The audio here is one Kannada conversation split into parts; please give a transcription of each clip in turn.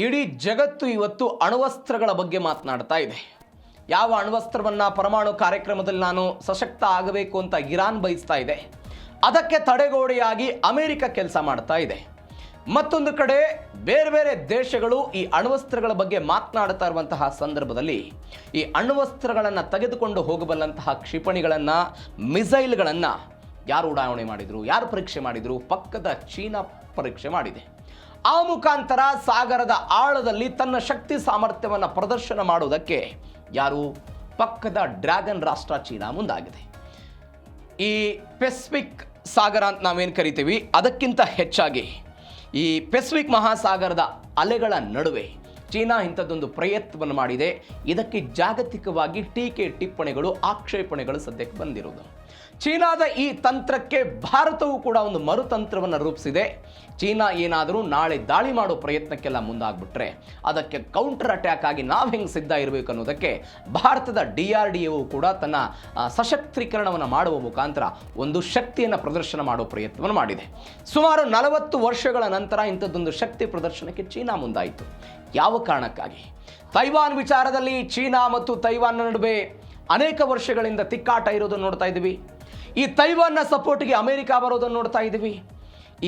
ಇಡೀ ಜಗತ್ತು ಇವತ್ತು ಅಣ್ವಸ್ತ್ರಗಳ ಬಗ್ಗೆ ಮಾತನಾಡ್ತಾ ಇದೆ. ಯಾವ ಅಣ್ವಸ್ತ್ರವನ್ನು ಪರಮಾಣು ಕಾರ್ಯಕ್ರಮದಲ್ಲಿ ನಾನು ಸಶಕ್ತ ಆಗಬೇಕು ಅಂತ ಇರಾನ್ ಬಯಸ್ತಾ ಇದೆ, ಅದಕ್ಕೆ ತಡೆಗೋಡೆಯಾಗಿ ಅಮೆರಿಕ ಕೆಲಸ ಮಾಡ್ತಾ ಇದೆ. ಮತ್ತೊಂದು ಕಡೆ ಬೇರೆ ಬೇರೆ ದೇಶಗಳು ಈ ಅಣ್ವಸ್ತ್ರಗಳ ಬಗ್ಗೆ ಮಾತನಾಡ್ತಾ ಇರುವಂತಹ ಸಂದರ್ಭದಲ್ಲಿ ಈ ಅಣ್ವಸ್ತ್ರಗಳನ್ನು ತೆಗೆದುಕೊಂಡು ಹೋಗಬಲ್ಲಂತಹ ಕ್ಷಿಪಣಿಗಳನ್ನು, ಮಿಸೈಲ್ಗಳನ್ನು ಯಾರು ಉಡಾವಣೆ ಮಾಡಿದರು, ಯಾರು ಪರೀಕ್ಷೆ ಮಾಡಿದರು? ಪಕ್ಕದ ಚೀನಾ ಪರೀಕ್ಷೆ ಮಾಡಿದೆ. ಆ ಮುಖಾಂತರ ಸಾಗರದ ಆಳದಲ್ಲಿ ತನ್ನ ಶಕ್ತಿ ಸಾಮರ್ಥ್ಯವನ್ನು ಪ್ರದರ್ಶನ ಮಾಡುವುದಕ್ಕೆ ಯಾರು? ಪಕ್ಕದ ಡ್ರ್ಯಾಗನ್ ರಾಷ್ಟ್ರ ಚೀನಾ ಮುಂದಾಗಿದೆ. ಈ ಪೆಸಿಫಿಕ್ ಸಾಗರ ಅಂತ ನಾವೇನು ಕರಿತೀವಿ, ಅದಕ್ಕಿಂತ ಹೆಚ್ಚಾಗಿ ಈ ಪೆಸಿಫಿಕ್ ಮಹಾಸಾಗರದ ಅಲೆಗಳ ನಡುವೆ ಚೀನಾ ಇಂಥದ್ದೊಂದು ಪ್ರಯತ್ನವನ್ನು ಮಾಡಿದೆ. ಇದಕ್ಕೆ ಜಾಗತಿಕವಾಗಿ ಟೀಕೆ, ಟಿಪ್ಪಣಿಗಳು, ಆಕ್ಷೇಪಣೆಗಳು ಸದ್ಯಕ್ಕೆ ಬಂದಿರುವುದು. ಚೀನಾದ ಈ ತಂತ್ರಕ್ಕೆ ಭಾರತವು ಕೂಡ ಒಂದು ಮರುತಂತ್ರವನ್ನು ರೂಪಿಸಿದೆ. ಚೀನಾ ಏನಾದರೂ ನಾಳೆ ದಾಳಿ ಮಾಡೋ ಪ್ರಯತ್ನಕ್ಕೆಲ್ಲ ಮುಂದಾಗ್ಬಿಟ್ರೆ ಅದಕ್ಕೆ ಕೌಂಟರ್ ಅಟ್ಯಾಕ್ ಆಗಿ ನಾವು ಹೆಂಗೆ ಸಿದ್ಧ ಇರಬೇಕು ಅನ್ನೋದಕ್ಕೆ ಭಾರತದ DRDO ಕೂಡ ತನ್ನ ಸಶಕ್ತೀಕರಣವನ್ನು ಮಾಡುವ ಮುಖಾಂತರ ಒಂದು ಶಕ್ತಿಯನ್ನು ಪ್ರದರ್ಶನ ಮಾಡೋ ಪ್ರಯತ್ನವನ್ನು ಮಾಡಿದೆ. ಸುಮಾರು 40 ವರ್ಷಗಳ ನಂತರ ಇಂಥದ್ದೊಂದು ಶಕ್ತಿ ಪ್ರದರ್ಶನಕ್ಕೆ ಚೀನಾ ಮುಂದಾಯಿತು. ಯಾವ ಕಾರಣಕ್ಕಾಗಿ? ತೈವಾನ್ ವಿಚಾರದಲ್ಲಿ ಚೀನಾ ಮತ್ತು ತೈವಾನ್ನ ನಡುವೆ ಅನೇಕ ವರ್ಷಗಳಿಂದ ತಿಕ್ಕಾಟ ಇರೋದನ್ನು ನೋಡ್ತಾ ಇದ್ದೀವಿ. ಈ ತೈವಾನ್ನ ಸಪೋರ್ಟ್ಗೆ ಅಮೆರಿಕ ಬರೋದನ್ನು ನೋಡ್ತಾ ಇದ್ದೀವಿ.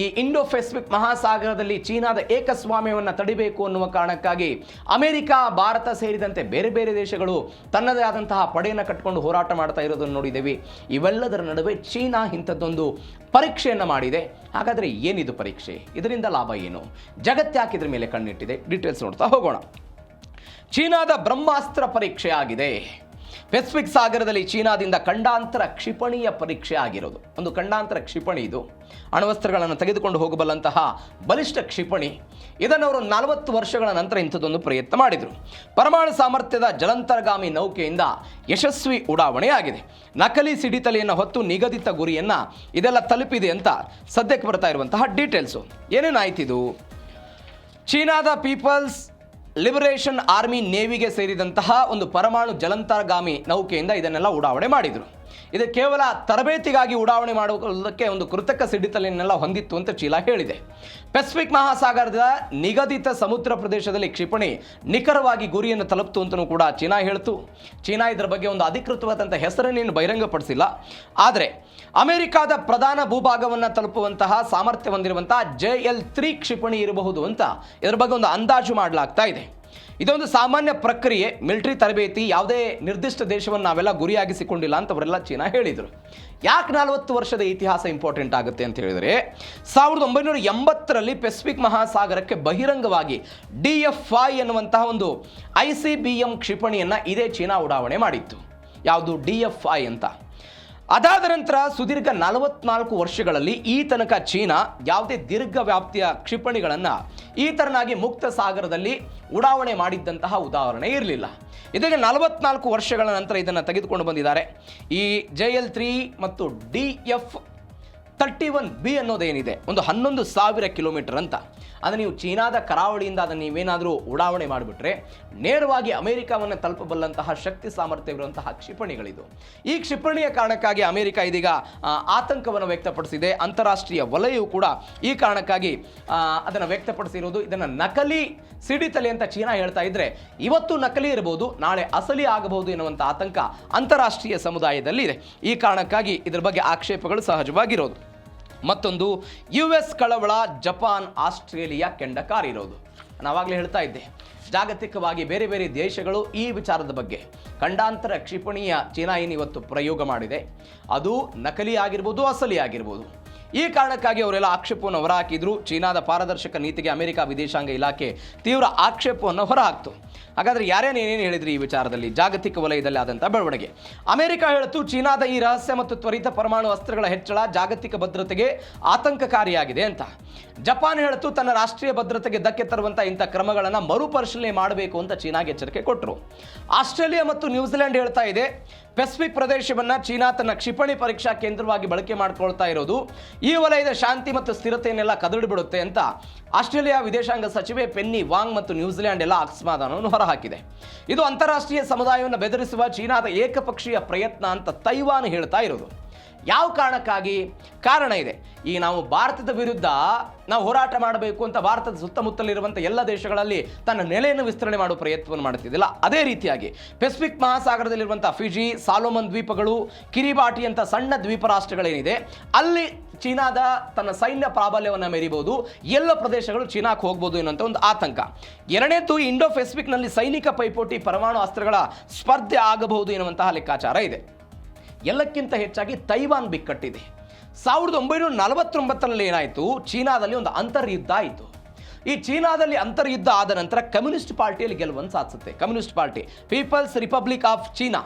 ಈ ಇಂಡೋ ಪೆಸಿಫಿಕ್ ಮಹಾಸಾಗರದಲ್ಲಿ ಚೀನಾದ ಏಕಸ್ವಾಮ್ಯವನ್ನು ತಡಿಬೇಕು ಅನ್ನುವ ಕಾರಣಕ್ಕಾಗಿ ಅಮೆರಿಕ, ಭಾರತ ಸೇರಿದಂತೆ ಬೇರೆ ಬೇರೆ ದೇಶಗಳು ತನ್ನದೇ ಆದಂತಹ ಪಡೆಯನ್ನು ಕಟ್ಟಿಕೊಂಡು ಹೋರಾಟ ಮಾಡ್ತಾ ಇರೋದನ್ನು ನೋಡಿದ್ದೇವೆ. ಇವೆಲ್ಲದರ ನಡುವೆ ಚೀನಾ ಇಂಥದ್ದೊಂದು ಪರೀಕ್ಷೆಯನ್ನು ಮಾಡಿದೆ. ಹಾಗಾದರೆ ಏನಿದು ಪರೀಕ್ಷೆ? ಇದರಿಂದ ಲಾಭ ಏನು? ಜಗತ್ತ್ಯಾಕೆ ಇದರ ಮೇಲೆ ಕಣ್ಣಿಟ್ಟಿದೆ? ಡೀಟೇಲ್ಸ್ ನೋಡ್ತಾ ಹೋಗೋಣ. ಚೀನಾದ ಬ್ರಹ್ಮಾಸ್ತ್ರ ಪರೀಕ್ಷೆ ಆಗಿದೆ. ಪೆಸಿಫಿಕ್ ಸಾಗರದಲ್ಲಿ ಚೀನಾದಿಂದ ಖಂಡಾಂತರ ಕ್ಷಿಪಣಿಯ ಪರೀಕ್ಷೆ ಆಗಿರೋದು. ಒಂದು ಖಂಡಾಂತರ ಕ್ಷಿಪಣಿ ಇದು. ಅಣ್ವಸ್ತ್ರಗಳನ್ನು ತೆಗೆದುಕೊಂಡು ಹೋಗಬಲ್ಲಂತಹ ಬಲಿಷ್ಠ ಕ್ಷಿಪಣಿ. ಇದನ್ನು ಅವರು 40 ವರ್ಷಗಳ ನಂತರ ಇಂಥದ್ದೊಂದು ಪ್ರಯತ್ನ ಮಾಡಿದರು. ಪರಮಾಣು ಸಾಮರ್ಥ್ಯದ ಜಲಾಂತರ್ಗಾಮಿ ನೌಕೆಯಿಂದ ಯಶಸ್ವಿ ಉಡಾವಣೆಯಾಗಿದೆ. ನಕಲಿ ಸಿಡಿತಲೆಯನ್ನು ಹೊತ್ತು ನಿಗದಿತ ಗುರಿಯನ್ನು ಇದೆಲ್ಲ ತಲುಪಿದೆ ಅಂತ ಸದ್ಯಕ್ಕೆ ಬರ್ತಾ ಇರುವಂತಹ ಡೀಟೇಲ್ಸು. ಏನೇನಾಯ್ತಿದು? ಚೀನಾದ ಪೀಪಲ್ಸ್ ಲಿಬರೇಷನ್ ಆರ್ಮಿ ನೇವಿಗೆ ಸೇರಿದಂತಹ ಒಂದು ಪರಮಾಣು ಜಲಾಂತರ್ಗಾಮಿ ನೌಕೆಯಿಂದ ಇದನ್ನೆಲ್ಲ ಉಡಾವಣೆ ಮಾಡಿದರು. ಇದು ಕೇವಲ ತರಬೇತಿಗಾಗಿ ಉಡಾವಣೆ ಮಾಡುವುದಕ್ಕೆ ಒಂದು ಕೃತಕ ಸಿಡಿತಲೆಯನ್ನೆಲ್ಲ ಹೊಂದಿತ್ತು ಅಂತ ಚೀನಾ ಹೇಳಿದೆ. ಪೆಸಿಫಿಕ್ ಮಹಾಸಾಗರದ ನಿಗದಿತ ಸಮುದ್ರ ಪ್ರದೇಶದಲ್ಲಿ ಕ್ಷಿಪಣಿ ನಿಖರವಾಗಿ ಗುರಿಯನ್ನು ತಲುಪಿತು ಅಂತಲೂ ಕೂಡ ಚೀನಾ ಹೇಳ್ತು. ಚೀನಾ ಇದರ ಬಗ್ಗೆ ಒಂದು ಅಧಿಕೃತವಾದಂಥ ಹೆಸರನ್ನೇನು ಬಹಿರಂಗಪಡಿಸಿಲ್ಲ. ಆದರೆ ಅಮೆರಿಕಾದ ಪ್ರಧಾನ ಭೂಭಾಗವನ್ನು ತಲುಪುವಂತಹ ಸಾಮರ್ಥ್ಯ ಹೊಂದಿರುವಂತಹ JL-3 ಕ್ಷಿಪಣಿ ಇರಬಹುದು ಅಂತ ಇದರ ಬಗ್ಗೆ ಒಂದು ಅಂದಾಜು ಮಾಡಲಾಗ್ತಾ ಇದೆ. ಇದೊಂದು ಸಾಮಾನ್ಯ ಪ್ರಕ್ರಿಯೆ, ಮಿಲಿಟರಿ ತರಬೇತಿ. ಯಾವುದೇ ನಿರ್ದಿಷ್ಟ ದೇಶವನ್ನು ನಾವೆಲ್ಲ ಗುರಿಯಾಗಿಸಿಕೊಂಡಿಲ್ಲ ಅಂತ ಅವರೆಲ್ಲ ಚೀನಾ ಹೇಳಿದರು. ಯಾಕೆ 40 ವರ್ಷದ ಇತಿಹಾಸ ಇಂಪಾರ್ಟೆಂಟ್ ಆಗುತ್ತೆ ಅಂತ ಹೇಳಿದರೆ 1980ರಲ್ಲಿ ಪೆಸಿಫಿಕ್ ಮಹಾಸಾಗರಕ್ಕೆ ಬಹಿರಂಗವಾಗಿ DF-5 ಎನ್ನುವಂತಹ ಒಂದು ICBM ಕ್ಷಿಪಣಿಯನ್ನು ಇದೇ ಚೀನಾ ಉಡಾವಣೆ ಮಾಡಿತ್ತು. ಯಾವುದು? DF-5 ಅಂತ. ಅದಾದ ನಂತರ ಸುದೀರ್ಘ 44 ವರ್ಷಗಳಲ್ಲಿ ಈ ತನಕ ಚೀನಾ ಯಾವುದೇ ದೀರ್ಘ ವ್ಯಾಪ್ತಿಯ ಕ್ಷಿಪಣಿಗಳನ್ನು ಈ ತರನಾಗಿ ಮುಕ್ತ ಸಾಗರದಲ್ಲಿ ಉಡಾವಣೆ ಮಾಡಿದ್ದಂತಹ ಉದಾಹರಣೆ ಇರಲಿಲ್ಲ. ಇದಕ್ಕೆ 44 ವರ್ಷಗಳ ನಂತರ ಇದನ್ನು ತೆಗೆದುಕೊಂಡು ಬಂದಿದ್ದಾರೆ. ಈ JL-3 ಮತ್ತು DF-31B ಅನ್ನೋದೇನಿದೆ, ಒಂದು 11,000 ಕಿಲೋಮೀಟರ್ ಅಂತ. ಅದು ನೀವು ಚೀನಾದ ಕರಾವಳಿಯಿಂದ ಅದನ್ನು ನೀವೇನಾದರೂ ಉಡಾವಣೆ ಮಾಡಿಬಿಟ್ರೆ ನೇರವಾಗಿ ಅಮೆರಿಕವನ್ನು ತಲುಪಬಲ್ಲಂತಹ ಶಕ್ತಿ ಸಾಮರ್ಥ್ಯವಿರುವಂತಹ ಕ್ಷಿಪಣಿಗಳಿದು. ಈ ಕ್ಷಿಪಣಿಯ ಕಾರಣಕ್ಕಾಗಿ ಅಮೆರಿಕ ಇದೀಗ ಆತಂಕವನ್ನು ವ್ಯಕ್ತಪಡಿಸಿದೆ. ಅಂತಾರಾಷ್ಟ್ರೀಯ ವಲಯವು ಕೂಡ ಈ ಕಾರಣಕ್ಕಾಗಿ ಅದನ್ನು ವ್ಯಕ್ತಪಡಿಸಿರೋದು. ಇದನ್ನು ನಕಲಿ ಸಿಡಿತಲೆ ಅಂತ ಚೀನಾ ಹೇಳ್ತಾ ಇದ್ರೆ, ಇವತ್ತು ನಕಲಿ ಇರಬಹುದು, ನಾಳೆ ಅಸಲಿ ಆಗಬಹುದು ಎನ್ನುವಂಥ ಆತಂಕ ಅಂತಾರಾಷ್ಟ್ರೀಯ ಸಮುದಾಯದಲ್ಲಿದೆ. ಈ ಕಾರಣಕ್ಕಾಗಿ ಇದರ ಬಗ್ಗೆ ಆಕ್ಷೇಪಗಳು ಸಹಜವಾಗಿರೋದು. ಮತ್ತೊಂದು US ಕಳವಳ, ಜಪಾನ್, ಆಸ್ಟ್ರೇಲಿಯಾ ಕೆಂಡಕಾರಿರೋದು. ನಾವಾಗಲೇ ಹೇಳ್ತಾ ಇದ್ದೆ, ಜಾಗತಿಕವಾಗಿ ಬೇರೆ ಬೇರೆ ದೇಶಗಳು ಈ ವಿಚಾರದ ಬಗ್ಗೆ ಖಂಡಾಂತರ ಕ್ಷಿಪಣಿಯ ಚೀನಾ ಏನು ಇವತ್ತು ಪ್ರಯೋಗ ಮಾಡಿದೆ, ಅದು ನಕಲಿ ಆಗಿರ್ಬೋದು, ಅಸಲಿ ಆಗಿರ್ಬೋದು. ಈ ಕಾರಣಕ್ಕಾಗಿ ಅವರೆಲ್ಲ ಆಕ್ಷೇಪವನ್ನು ಹೊರಹಾಕಿದ್ರು. ಚೀನಾದ ಪಾರದರ್ಶಕ ನೀತಿಗೆ ಅಮೆರಿಕ ವಿದೇಶಾಂಗ ಇಲಾಖೆ ತೀವ್ರ ಆಕ್ಷೇಪವನ್ನು ಹೊರಹಾಕ್ತು. ಹಾಗಾದರೆ ಯಾರೇನೇನೇನು ಹೇಳಿದ್ರಿ ಈ ವಿಚಾರದಲ್ಲಿ? ಜಾಗತಿಕ ವಲಯದಲ್ಲಿ ಆದಂಥ ಬೆಳವಣಿಗೆ. ಅಮೆರಿಕ ಹೇಳಿತು, ಚೀನಾದ ಈ ರಹಸ್ಯ ಮತ್ತು ತ್ವರಿತ ಪರಮಾಣು ಅಸ್ತ್ರಗಳ ಹೆಚ್ಚಳ ಜಾಗತಿಕ ಭದ್ರತೆಗೆ ಆತಂಕಕಾರಿಯಾಗಿದೆ ಅಂತ. ಜಪಾನ್ ಹೇಳಿತು, ತನ್ನ ರಾಷ್ಟ್ರೀಯ ಭದ್ರತೆಗೆ ಧಕ್ಕೆ ತರುವಂಥ ಇಂಥ ಕ್ರಮಗಳನ್ನು ಮರುಪರಿಶೀಲನೆ ಮಾಡಬೇಕು ಅಂತ ಚೀನಾಗೆ ಎಚ್ಚರಿಕೆ ಕೊಟ್ಟರು. ಆಸ್ಟ್ರೇಲಿಯಾ ಮತ್ತು ನ್ಯೂಜಿಲೆಂಡ್ ಹೇಳ್ತಾ ಇದೆ, ಪೆಸಿಫಿಕ್ ಪ್ರದೇಶವನ್ನು ಚೀನಾ ತನ್ನ ಕ್ಷಿಪಣಿ ಪರೀಕ್ಷಾ ಕೇಂದ್ರವಾಗಿ ಬಳಕೆ ಮಾಡಿಕೊಳ್ತಾ ಇರೋದು ಈ ವಲಯದ ಶಾಂತಿ ಮತ್ತು ಸ್ಥಿರತೆಯನ್ನೆಲ್ಲ ಕದಡಿ ಬಿಡುತ್ತೆ ಅಂತ ಆಸ್ಟ್ರೇಲಿಯಾ ವಿದೇಶಾಂಗ ಸಚಿವೆ ಪೆನ್ನಿ ವಾಂಗ್ ಮತ್ತು ನ್ಯೂಜಿಲೆಂಡ್ ಎಲ್ಲ ಅಸಮಾಧಾನವನ್ನು ಹೊರಹಾಕಿದೆ. ಇದು ಅಂತಾರಾಷ್ಟ್ರೀಯ ಸಮುದಾಯವನ್ನು ಬೆದರಿಸುವ ಚೀನಾದ ಏಕಪಕ್ಷೀಯ ಪ್ರಯತ್ನ ಅಂತ ತೈವಾನ್ ಹೇಳ್ತಾ ಇರೋದು. ಯಾವ ಕಾರಣಕ್ಕಾಗಿ? ಕಾರಣ ಇದೆ. ಈ ನಾವು ಭಾರತದ ವಿರುದ್ಧ ನಾವು ಹೋರಾಟ ಮಾಡಬೇಕು ಅಂತ ಭಾರತದ ಸುತ್ತಮುತ್ತಲಿರುವಂಥ ಎಲ್ಲ ದೇಶಗಳಲ್ಲಿ ತನ್ನ ನೆಲೆಯನ್ನು ವಿಸ್ತರಣೆ ಮಾಡುವ ಪ್ರಯತ್ನವನ್ನು ಮಾಡುತ್ತಿದ್ದಿಲ್ಲ. ಅದೇ ರೀತಿಯಾಗಿ ಪೆಸಿಫಿಕ್ ಮಹಾಸಾಗರದಲ್ಲಿರುವಂಥ ಫಿಜಿ, ಸಾಲೋಮನ್ ದ್ವೀಪಗಳು, ಕಿರಿಬಾಟಿ ಅಂತ ಸಣ್ಣ ದ್ವೀಪ ರಾಷ್ಟ್ರಗಳೇನಿದೆ, ಅಲ್ಲಿ ಚೀನಾದ ತನ್ನ ಸೈನ್ಯ ಪ್ರಾಬಲ್ಯವನ್ನು ಮೆರಿಬಹುದು, ಎಲ್ಲ ಪ್ರದೇಶಗಳು ಚೀನಾಕ್ಕೆ ಹೋಗ್ಬೋದು ಎನ್ನುವಂಥ ಒಂದು ಆತಂಕ. ಎರಡನೇದು, ಇಂಡೋ ಪೆಸಿಫಿಕ್ನಲ್ಲಿ ಸೈನಿಕ ಪೈಪೋಟಿ, ಪರಮಾಣು ಅಸ್ತ್ರಗಳ ಸ್ಪರ್ಧೆ ಆಗಬಹುದು ಎನ್ನುವಂತಹ ಲೆಕ್ಕಾಚಾರ ಇದೆ. ಎಲ್ಲಕ್ಕಿಂತ ಹೆಚ್ಚಾಗಿ ತೈವಾನ್ ಬಿಕ್ಕಟ್ಟಿದೆ. 1949ರಲ್ಲಿ ಏನಾಯಿತು, ಚೀನಾದಲ್ಲಿ ಒಂದು ಅಂತರ್ಯುದ್ಧ ಆಯಿತು. ಈ ಚೀನಾದಲ್ಲಿ ಅಂತರ್ಯುದ್ಧ ಆದ ನಂತರ ಕಮ್ಯುನಿಸ್ಟ್ ಪಾರ್ಟಿಯಲ್ಲಿ ಗೆಲುವನ್ನು ಸಾಧಿಸುತ್ತೆ. Communist party, people's republic of China,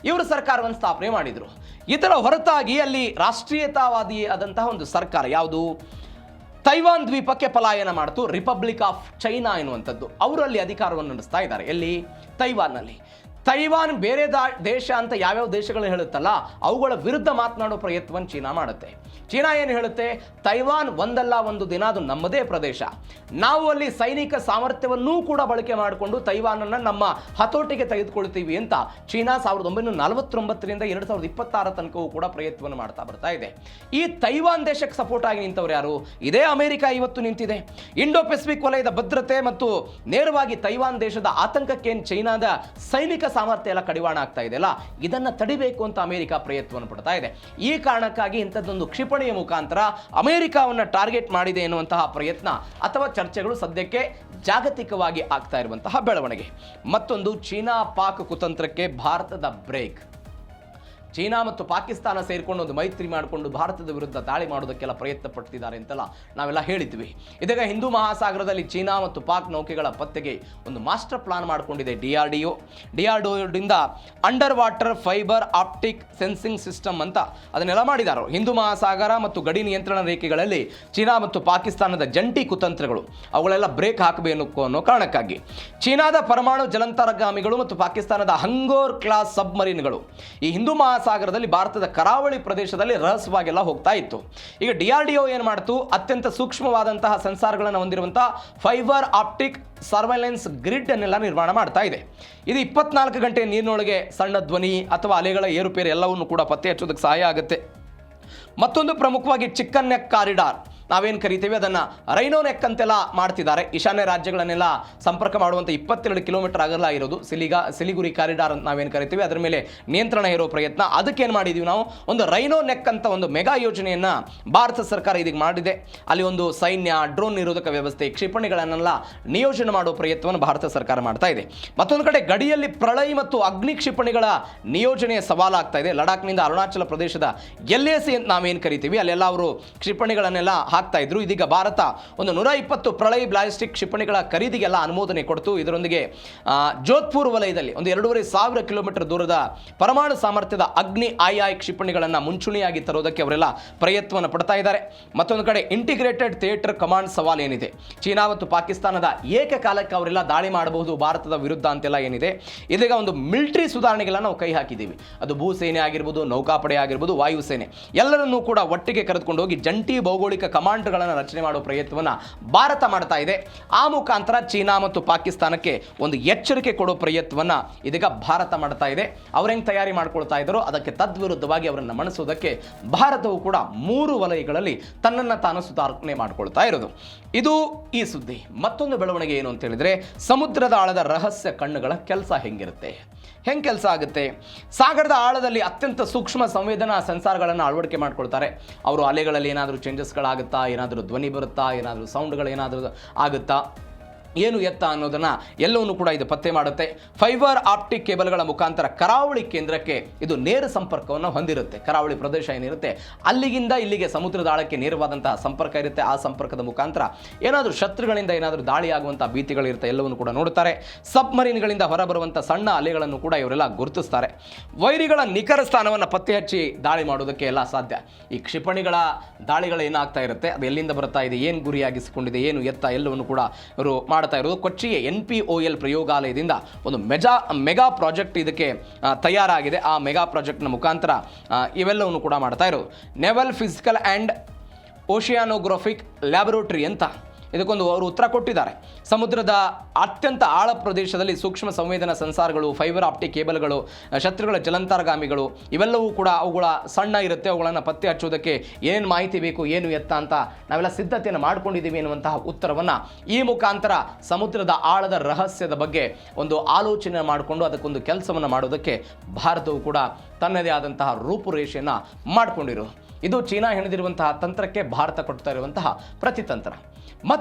ಇವರು ಸರ್ಕಾರವನ್ನು ಸ್ಥಾಪನೆ ಮಾಡಿದರು. ಇದರ ಹೊರತಾಗಿ ಅಲ್ಲಿ ರಾಷ್ಟ್ರೀಯತಾವಾದಿ ಆದಂತಹ ಒಂದು ಸರ್ಕಾರ ಯಾವುದು, ತೈವಾನ್ ದ್ವೀಪಕ್ಕೆ ಪಲಾಯನ ಮಾಡಿತು, ರಿಪಬ್ಲಿಕ್ ಆಫ್ ಚೈನಾ ಎನ್ನುವಂಥದ್ದು. ಅವರು ಅಲ್ಲಿ ಅಧಿಕಾರವನ್ನು ನಡೆಸ್ತಾ ಇದ್ದಾರೆ. ಎಲ್ಲಿ? ತೈವಾನ್ನಲ್ಲಿ. ತೈವಾನ್ ಬೇರೆ ದೇಶ ಅಂತ ಯಾವ್ಯಾವ ದೇಶಗಳು ಹೇಳುತ್ತಲ್ಲ, ಅವುಗಳ ವಿರುದ್ಧ ಮಾತನಾಡೋ ಪ್ರಯತ್ನವನ್ನು ಚೀನಾ ಮಾಡುತ್ತೆ. ಚೀನಾ ಏನು ಹೇಳುತ್ತೆ, ತೈವಾನ್ ಒಂದಲ್ಲ ಒಂದು ದಿನ ಅದು ನಮ್ಮದೇ ಪ್ರದೇಶ, ನಾವು ಅಲ್ಲಿ ಸೈನಿಕ ಸಾಮರ್ಥ್ಯವನ್ನೂ ಕೂಡ ಬಳಕೆ ಮಾಡಿಕೊಂಡು ತೈವಾನನ್ನು ನಮ್ಮ ಹತೋಟಿಗೆ ತೆಗೆದುಕೊಳ್ತೀವಿ ಅಂತ ಚೀನಾ 1949ರಿಂದ 2026 ತನಕವೂ ಕೂಡ ಪ್ರಯತ್ನವನ್ನು ಮಾಡ್ತಾ ಬರ್ತಾ ಇದೆ. ಈ ತೈವಾನ್ ದೇಶಕ್ಕೆ ಸಪೋರ್ಟ್ ಆಗಿ ನಿಂತವರು ಯಾರು? ಇದೇ ಅಮೆರಿಕ ಇವತ್ತು ನಿಂತಿದೆ. ಇಂಡೋ ಪೆಸಿಫಿಕ್ ವಲಯದ ಭದ್ರತೆ ಮತ್ತು ನೇರವಾಗಿ ತೈವಾನ್ ದೇಶದ ಆತಂಕಕ್ಕೇನು ಚೈನಾದ ಸೈನಿಕ ಸಾಮರ್ಥ್ಯ ಎಲ್ಲ ಕಡಿವಾಣ ಆಗ್ತಾ ಇದೆಯಲ್ಲ, ಇದನ್ನು ತಡಿಬೇಕು ಅಂತ ಅಮೆರಿಕ ಪ್ರಯತ್ನವನ್ನು ಪಡ್ತಾ ಇದೆ. ಈ ಕಾರಣಕ್ಕಾಗಿ ಇಂಥದ್ದೊಂದು ಕ್ಷಿಪಣಿಯ ಮುಖಾಂತರ ಅಮೆರಿಕವನ್ನು ಟಾರ್ಗೆಟ್ ಮಾಡಿದೆ ಎನ್ನುವಂತಹ ಪ್ರಯತ್ನ ಅಥವಾ ಚರ್ಚೆಗಳು ಸದ್ಯಕ್ಕೆ ಜಾಗತಿಕವಾಗಿ ಆಗ್ತಾ ಇರುವಂತಹ ಬೆಳವಣಿಗೆ. ಮತ್ತೊಂದು, ಚೀನಾ ಪಾಕ್ ಕುತಂತ್ರಕ್ಕೆ ಭಾರತದ ಬ್ರೇಕ್. ಚೀನಾ ಮತ್ತು ಪಾಕಿಸ್ತಾನ ಸೇರಿಕೊಂಡು ಒಂದು ಮೈತ್ರಿ ಮಾಡಿಕೊಂಡು ಭಾರತದ ವಿರುದ್ಧ ದಾಳಿ ಮಾಡೋದಕ್ಕೆಲ್ಲ ಪ್ರಯತ್ನ ಪಡ್ತಿದ್ದಾರೆ ಅಂತೆಲ್ಲ ನಾವೆಲ್ಲ ಹೇಳಿದ್ವಿ. ಇದೀಗ ಹಿಂದೂ ಮಹಾಸಾಗರದಲ್ಲಿ ಚೀನಾ ಮತ್ತು ಪಾಕ್ ನೌಕೆಗಳ ಪತ್ತೆಗೆ ಒಂದು ಮಾಸ್ಟರ್ ಪ್ಲಾನ್ ಮಾಡಿಕೊಂಡಿದೆ ಡಿಆರ್ಡಿಒದಿಂದ underwater fibre optic sensing system ಅಂತ ಅದನ್ನೆಲ್ಲ ಮಾಡಿದ್ದಾರೆ. ಹಿಂದೂ ಮಹಾಸಾಗರ ಮತ್ತು ಗಡಿ ನಿಯಂತ್ರಣ ರೇಖೆಗಳಲ್ಲಿ ಚೀನಾ ಮತ್ತು ಪಾಕಿಸ್ತಾನದ ಜಂಟಿ ಕುತಂತ್ರಗಳು ಅವುಗಳೆಲ್ಲ ಬ್ರೇಕ್ ಹಾಕಬೇಕು ಅನ್ನೋ ಕಾರಣಕ್ಕಾಗಿ ಚೀನಾದ ಪರಮಾಣು ಜಲಂತರ್ಗಾಮಿಗಳು ಮತ್ತು ಪಾಕಿಸ್ತಾನದ ಹಂಗೋರ್ ಕ್ಲಾಸ್ ಸಬ್ಮರೀನ್ಗಳು ಈ ಹಿಂದೂ ಸಾಗರದಲ್ಲಿ ಭಾರತದ ಕರಾವಳಿ ಪ್ರದೇಶದಲ್ಲಿ ರಹಸ್ಯವಾಗೆಲ್ಲ ಹೋಗ್ತಾ ಇತ್ತು. ಈಗ ಡಿಆರ್ಡಿಒ ಏನು ಮಾಡ್ತು, ಅತ್ಯಂತ ಸೂಕ್ಷ್ಮವಾದಂತಹ ಸೆನ್ಸಾರ್ಗಳನ್ನು ಹೊಂದಿರುವಂತಹ ಫೈಬರ್ ಆಪ್ಟಿಕ್ ಸರ್ವೈಲೆನ್ಸ್ ಗ್ರಿಡ್ ಅನ್ನೆಲ್ಲ ನಿರ್ಮಾಣ ಮಾಡ್ತಾ ಇದೆ. ಇದು 24 ಗಂಟೆ ನೀರಿನೊಳಗೆ ಸಣ್ಣ ಧ್ವನಿ ಅಥವಾ ಅಲೆಗಳ ಏರುಪೇರು ಎಲ್ಲವನ್ನು ಕೂಡ ಪತ್ತೆ ಹಚ್ಚೋದಕ್ಕೆ ಸಹಾಯ ಆಗುತ್ತೆ. ಮತ್ತೊಂದು ಪ್ರಮುಖವಾಗಿ ಚಿಕ್ಕನ್ ನೆಕ್ ಕಾರಿಡಾರ್ ನಾವೇನು ಕರಿತೀವಿ ಅದನ್ನು ರೈನೋ ನೆಕ್ ಅಂತೆಲ್ಲ ಮಾಡ್ತಿದ್ದಾರೆ. ಈಶಾನ್ಯ ರಾಜ್ಯಗಳನ್ನೆಲ್ಲ ಸಂಪರ್ಕ ಮಾಡುವಂಥ 22 ಕಿಲೋಮೀಟರ್ ಅಗಲ ಇರೋದು ಸಿಲಿಗುರಿ ಕಾರಿಡಾರ್ ಅಂತ ನಾವೇನು ಕರಿತೀವಿ, ಅದರ ಮೇಲೆ ನಿಯಂತ್ರಣ ಇರೋ ಪ್ರಯತ್ನ. ಅದಕ್ಕೇನು ಮಾಡಿದ್ದೀವಿ ನಾವು, ಒಂದು ರೈನೋ ನೆಕ್ ಅಂತ ಒಂದು ಮೆಗಾ ಯೋಜನೆಯನ್ನು ಭಾರತ ಸರ್ಕಾರ ಇದೀಗ ಮಾಡಿದೆ. ಅಲ್ಲಿ ಒಂದು ಸೈನ್ಯ, ಡ್ರೋನ್ ನಿರೋಧಕ ವ್ಯವಸ್ಥೆ, ಕ್ಷಿಪಣಿಗಳನ್ನೆಲ್ಲ ನಿಯೋಜನೆ ಮಾಡುವ ಪ್ರಯತ್ನವನ್ನು ಭಾರತ ಸರ್ಕಾರ ಮಾಡ್ತಾ ಇದೆ. ಮತ್ತೊಂದು ಕಡೆ ಗಡಿಯಲ್ಲಿ ಪ್ರಳಯ ಮತ್ತು ಅಗ್ನಿ ಕ್ಷಿಪಣಿಗಳ ನಿಯೋಜನೆಯ ಸವಾಲಾಗ್ತಾ ಇದೆ. ಲಡಾಖ್ನಿಂದ ಅರುಣಾಚಲ ಪ್ರದೇಶದ LAC ಅಂತ ನಾವೇನು ಕರಿತೀವಿ, ಅಲ್ಲೆಲ್ಲ ಅವರು ಕ್ಷಿಪಣಿಗಳನ್ನೆಲ್ಲ ಹಾಕ್ತಾ ಇದ್ರು. ಇದೀಗ ಭಾರತ ಒಂದು 120 ಪ್ರಳಯ ಬ್ಲಾಸ್ಟಿಕ್ ಕ್ಷಿಪಣಿಗಳ ಖರೀದಿಗೆಲ್ಲ ಅನುಮೋದನೆ ಕೊಡ್ತು. ಇದರೊಂದಿಗೆ ಜೋಧ್ಪುರ್ ವಲಯದಲ್ಲಿ ಒಂದು 2500 ಕಿಲೋಮೀಟರ್ ದೂರದ ಪರಮಾಣು ಸಾಮರ್ಥ್ಯದ ಅಗ್ನಿ ಐ ಕ್ಷಿಪಣಿಗಳನ್ನು ಮುಂಚೂಣಿಯಾಗಿ ತರೋದಕ್ಕೆ ಅವರೆಲ್ಲ ಪ್ರಯತ್ನವನ್ನು ಪಡ್ತಾ ಇದ್ದಾರೆ. ಮತ್ತೊಂದು ಕಡೆ ಇಂಟಿಗ್ರೇಟೆಡ್ ಥಿಯೇಟರ್ ಕಮಾಂಡ್ ಸವಾಲ್ ಏನಿದೆ, ಚೀನಾ ಮತ್ತು ಪಾಕಿಸ್ತಾನದ ಏಕಕಾಲಕ್ಕೆ ಅವರೆಲ್ಲ ದಾಳಿ ಮಾಡಬಹುದು ಭಾರತದ ವಿರುದ್ಧ ಅಂತೆಲ್ಲ ಏನಿದೆ, ಇದೀಗ ಒಂದು ಮಿಲಿಟರಿ ಸುಧಾರಣೆಗೆಲ್ಲ ನಾವು ಕೈ ಹಾಕಿದ್ದೀವಿ. ಅದು ಭೂಸೇನೆ ಆಗಿರ್ಬೋದು, ನೌಕಾಪಡೆ ಆಗಿರ್ಬೋದು, ವಾಯುಸೇನೆ ಎಲ್ಲರನ್ನೂ ಕೂಡ ಒಟ್ಟಿಗೆ ಕರೆದುಕೊಂಡು ಹೋಗಿ ಜಂಟಿ ಭೌಗೋಳಿಕ ಕಮಾಂಡ್ಗಳನ್ನು ರಚನೆ ಮಾಡುವ ಪ್ರಯತ್ನವನ್ನು ಭಾರತ ಮಾಡ್ತಾ ಇದೆ. ಆ ಮುಖಾಂತರ ಚೀನಾ ಮತ್ತು ಪಾಕಿಸ್ತಾನಕ್ಕೆ ಒಂದು ಎಚ್ಚರಿಕೆ ಕೊಡೋ ಪ್ರಯತ್ನವನ್ನು ಇದೀಗ ಭಾರತ ಮಾಡ್ತಾ ಇದೆ. ಅವ್ರು ಹೆಂಗೆ ತಯಾರಿ ಮಾಡ್ಕೊಳ್ತಾ ಇದ್ದಾರೋ ಅದಕ್ಕೆ ತದ್ವಿರುದ್ಧವಾಗಿ ಅವರನ್ನು ಮಣಿಸೋದಕ್ಕೆ ಭಾರತವು ಕೂಡ 3 ವಲಯಗಳಲ್ಲಿ ತನ್ನನ್ನು ತಾನು ಸುಧಾರಣೆ ಮಾಡ್ಕೊಳ್ತಾ ಇರೋದು. ಇದು ಈ ಸುದ್ದಿ. ಮತ್ತೊಂದು ಬೆಳವಣಿಗೆ ಏನು ಅಂತ ಹೇಳಿದ್ರೆ, ಸಮುದ್ರದ ಆಳದ ರಹಸ್ಯ ಕಣ್ಣುಗಳ ಕೆಲಸ ಹೆಂಗೆ ಕೆಲಸ ಆಗುತ್ತೆ. ಸಾಗರದ ಆಳದಲ್ಲಿ ಅತ್ಯಂತ ಸೂಕ್ಷ್ಮ ಸಂವೇದನಾ ಸೆನ್ಸಾರ್ಗಳನ್ನು ಅಳವಡಿಕೆ ಮಾಡ್ಕೊಳ್ತಾರೆ. ಅವರು ಅಲೆಗಳಲ್ಲಿ ಏನಾದರೂ ಚೇಂಜಸ್ಗಳಾಗುತ್ತಾ, ಏನಾದರೂ ಧ್ವನಿ ಬರುತ್ತಾ, ಏನಾದರೂ ಸೌಂಡ್ಗಳು ಏನಾದರೂ ಆಗುತ್ತಾ, ಏನು ಎತ್ತ ಅನ್ನೋದನ್ನು ಎಲ್ಲವನ್ನೂ ಕೂಡ ಇದು ಪತ್ತೆ ಮಾಡುತ್ತೆ. ಫೈಬರ್ ಆಪ್ಟಿಕ್ ಕೇಬಲ್ಗಳ ಮುಖಾಂತರ ಕರಾವಳಿ ಕೇಂದ್ರಕ್ಕೆ ಇದು ನೇರ ಸಂಪರ್ಕವನ್ನು ಹೊಂದಿರುತ್ತೆ. ಕರಾವಳಿ ಪ್ರದೇಶ ಏನಿರುತ್ತೆ ಅಲ್ಲಿಗಿಂದ ಇಲ್ಲಿಗೆ ಸಮುದ್ರದ ಆಳಕ್ಕೆ ನೇರವಾದಂತಹ ಸಂಪರ್ಕ ಇರುತ್ತೆ. ಆ ಸಂಪರ್ಕದ ಮುಖಾಂತರ ಏನಾದರೂ ಶತ್ರುಗಳಿಂದ ಏನಾದರೂ ದಾಳಿ ಆಗುವಂಥ ಭೀತಿಗಳಿರುತ್ತೆ, ಎಲ್ಲವನ್ನು ಕೂಡ ನೋಡ್ತಾರೆ. ಸಬ್ಮರೀನ್ಗಳಿಂದ ಹೊರಬರುವಂಥ ಸಣ್ಣ ಅಲೆಗಳನ್ನು ಕೂಡ ಇವರೆಲ್ಲ ಗುರುತಿಸ್ತಾರೆ. ವೈರಿಗಳ ನಿಖರ ಸ್ಥಾನವನ್ನು ಪತ್ತೆ ಹಚ್ಚಿ ದಾಳಿ ಮಾಡೋದಕ್ಕೆ ಎಲ್ಲ ಸಾಧ್ಯ. ಈ ಕ್ಷಿಪಣಿಗಳ ದಾಳಿಗಳು ಏನಾಗ್ತಾ ಇರುತ್ತೆ, ಅದು ಎಲ್ಲಿಂದ ಬರ್ತಾ ಇದೆ, ಏನು ಗುರಿಯಾಗಿಸಿಕೊಂಡಿದೆ, ಏನು ಎತ್ತ, ಎಲ್ಲವನ್ನು ಕೂಡ ಇವರು ಮಾಡ್ತಾ ಇರೋದು. ಕೊಚ್ಚಿಯ NPOL ಪ್ರಯೋಗಾಲಯದಿಂದ ಒಂದು ಮೆಗಾ ಪ್ರಾಜೆಕ್ಟ್ ಇದಕ್ಕೆ ತಯಾರಾಗಿದೆ. ಆ ಮೆಗಾ ಪ್ರಾಜೆಕ್ಟ್ನ ಮುಖಾಂತರ ಇವೆಲ್ಲವನ್ನು ಕೂಡ ಮಾಡ್ತಾ ಇರೋದು. ನೆವಲ್ ಫಿಸಿಕಲ್ ಆ್ಯಂಡ್ ಓಷಿಯಾನೋಗ್ರಫಿಕ್ ಲ್ಯಾಬೊರೇಟರಿ ಅಂತ ಇದಕ್ಕೊಂದು ಅವರು ಉತ್ತರ ಕೊಟ್ಟಿದ್ದಾರೆ. ಸಮುದ್ರದ ಅತ್ಯಂತ ಆಳ ಪ್ರದೇಶದಲ್ಲಿ ಸೂಕ್ಷ್ಮ ಸಂವೇದನಾ ಸೆನ್ಸಾರ್ಗಳು, ಫೈಬರ್ ಆಪ್ಟಿಕ್ ಕೇಬಲ್ಗಳು, ಶತ್ರುಗಳ ಜಲಂತರ್ಗಾಮಿಗಳು ಇವೆಲ್ಲವೂ ಕೂಡ ಅವುಗಳ ಸಣ್ಣ ಇರುತ್ತೆ. ಅವುಗಳನ್ನು ಪತ್ತೆ ಹಚ್ಚುವುದಕ್ಕೆ ಏನೇನು ಮಾಹಿತಿ ಬೇಕು, ಏನು ಎತ್ತ ಅಂತ ನಾವೆಲ್ಲ ಸಿದ್ಧತೆಯನ್ನು ಮಾಡ್ಕೊಂಡಿದ್ದೀವಿ ಎನ್ನುವಂತಹ ಉತ್ತರವನ್ನು ಈ ಮುಖಾಂತರ ಸಮುದ್ರದ ಆಳದ ರಹಸ್ಯದ ಬಗ್ಗೆ ಒಂದು ಆಲೋಚನೆ ಮಾಡಿಕೊಂಡು ಅದಕ್ಕೊಂದು ಕೆಲಸವನ್ನು ಮಾಡೋದಕ್ಕೆ ಭಾರತವು ಕೂಡ ತನ್ನದೇ ಆದಂತಹ ರೂಪುರೇಷೆಯನ್ನು ಮಾಡಿಕೊಂಡಿರು. ಇದು ಚೀನಾ ಹೆಣೆದಿರುವಂತಹ ತಂತ್ರಕ್ಕೆ ಭಾರತ ಕೊಡ್ತಾ ಇರುವಂತಹ ಪ್ರತಿತಂತ್ರ.